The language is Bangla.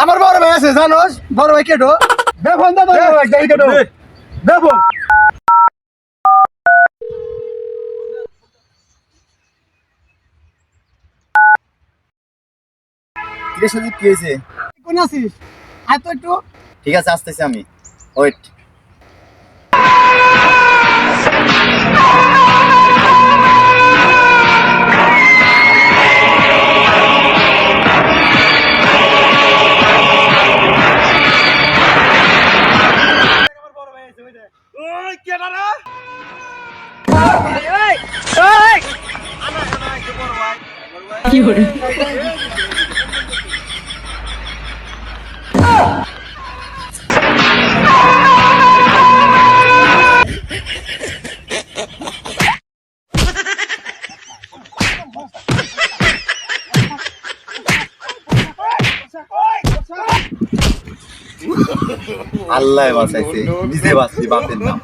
আমার বড় ভাই আছে জানোস বড় ভাই কেটো দেখুন দাদা গাড়ি কেটো দেখুন কিরে সুদীপ কি হয়েছে? কোন আছিস আয় তো একটু ঠিক আছে আসতেছি আমি, ওয়েট। আল্লাহ বাঁচাইছে, নিজে বাঁচছি বাপের নাম।